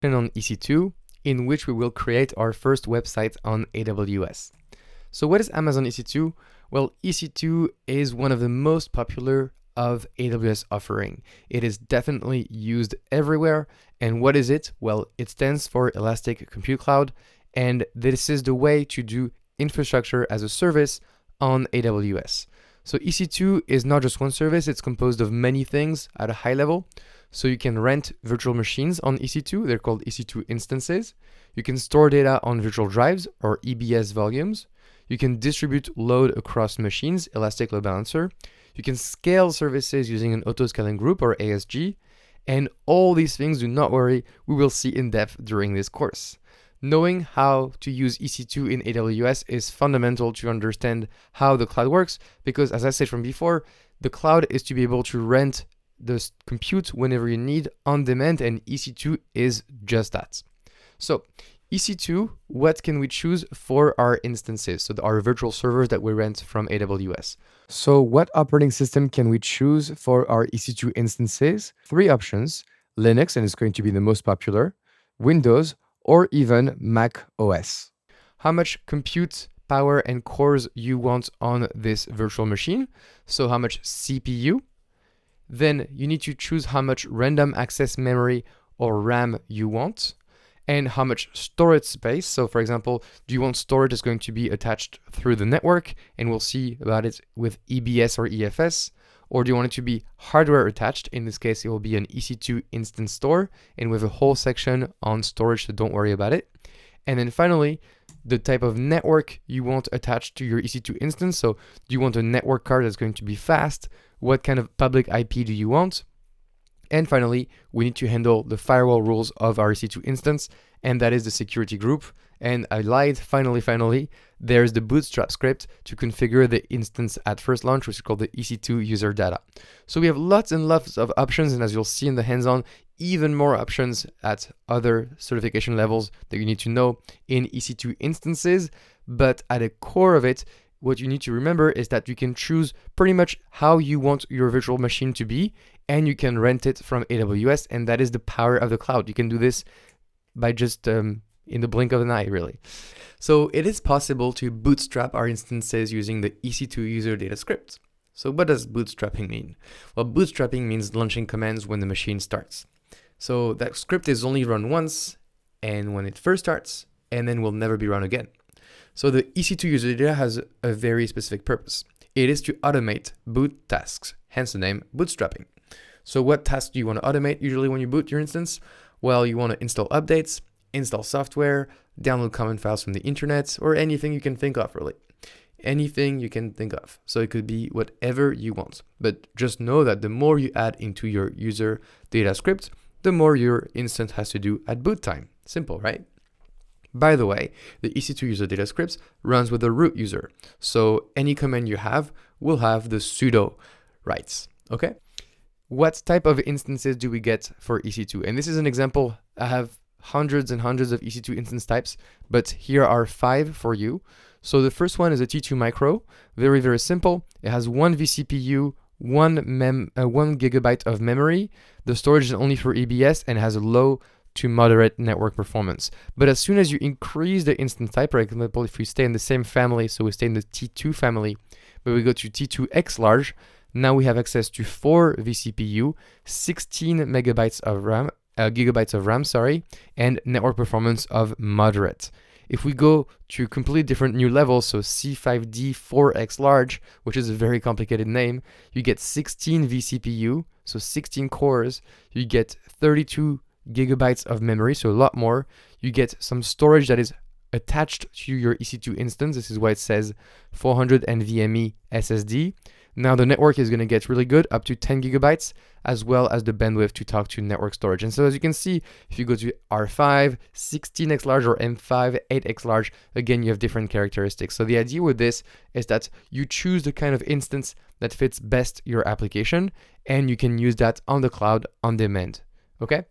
on EC2 in which we will create our first website on AWS. So what is Amazon EC2? Well, EC2 is one of the most popular of AWS offering. It is definitely used everywhere. And what is it? Well, it stands for Elastic Compute Cloud, and this is the way to do infrastructure as a service on AWS. So EC2 is not just one service, it's composed of many things at a high level. So you can rent virtual machines on EC2, they're called EC2 instances. You can store data on virtual drives or EBS volumes. You can distribute load across machines, Elastic Load Balancer. You can scale services using an auto-scaling group or ASG. And all these things, do not worry, we will see in depth during this course. Knowing how to use EC2 in AWS is fundamental to understand how the cloud works, because as I said from before, the cloud is to be able to rent the compute whenever you need on demand, and EC2 is just that. So EC2, what can we choose for our instances? So our virtual servers that we rent from AWS. So what operating system can we choose for our EC2 instances? 3 options: Linux, and it's going to be the most popular, Windows, or even Mac OS. How much compute power and cores you want on this virtual machine. So how much CPU. Then you need to choose how much random access memory or RAM you want, and how much storage space. So for example, do you want storage that's going to be attached through the network? And we'll see about it with EBS or EFS. Or do you want it to be hardware attached? In this case, it will be an EC2 instance store, and with a whole section on storage, so don't worry about it. And then finally, the type of network you want attached to your EC2 instance. So do you want a network card that's going to be fast? What kind of public IP do you want? And finally, we need to handle the firewall rules of our EC2 instance, and that is the security group. And I lied, finally, there's the bootstrap script to configure the instance at first launch, which is called the EC2 user data. So we have lots and lots of options, and as you'll see in the hands-on, even more options at other certification levels that you need to know in EC2 instances. But at the core of it, what you need to remember is that you can choose pretty much how you want your virtual machine to be, and you can rent it from AWS, and that is the power of the cloud. You can do this by just in the blink of an eye, really. So it is possible to bootstrap our instances using the EC2 user data script. So what does bootstrapping mean? Well, bootstrapping means launching commands when the machine starts. So that script is only run once, and when it first starts, and then will never be run again. So the EC2 user data has a very specific purpose. It is to automate boot tasks, hence the name bootstrapping. So what tasks do you want to automate usually when you boot your instance? Well, you want to install updates, install software, download common files from the internet, or anything you can think of, really. Anything you can think of. So it could be whatever you want. But just know that the more you add into your user data script, the more your instance has to do at boot time. Simple, right? By the way, the EC2 user data scripts runs with the root user. So any command you have will have the sudo rights, okay? What type of instances do we get for EC2? And this is an example. I have hundreds and hundreds of EC2 instance types, but here are 5 for you. So the first one is a T2 Micro. Very, very simple. It has 1 vCPU, 1 gigabyte of memory. The storage is only for EBS and has a low to moderate network performance. But as soon as you increase the instance type, for example, if we stay in the same family, so we stay in the T2 family, but we go to T2X large, now we have access to 4 vCPU, 16 gigabytes of RAM, and network performance of moderate. If we go to completely different new levels, so C5D 4X large, which is a very complicated name, you get 16 vCPU, so 16 cores, you get 32 gigabytes of memory, so a lot more. You get some storage that is attached to your EC2 instance. This is why it says 400 NVMe SSD. Now the network is going to get really good, up to 10 gigabytes, as well as the bandwidth to talk to network storage. And so as you can see, if you go to R5, 16X large, or M5, 8X large, again, you have different characteristics. So the idea with this is that you choose the kind of instance that fits best your application, and you can use that on the cloud on demand, okay?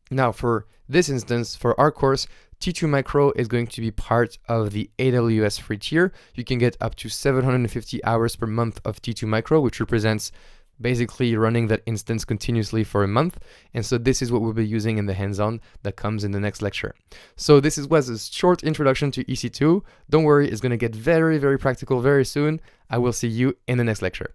Now for this instance, for our course, T2 Micro is going to be part of the AWS free tier. You can get up to 750 hours per month of T2 Micro, which represents basically running that instance continuously for a month. And so this is what we'll be using in the hands-on that comes in the next lecture. So this was a short introduction to EC2. Don't worry, it's going to get very, very practical very soon. I will see you in the next lecture.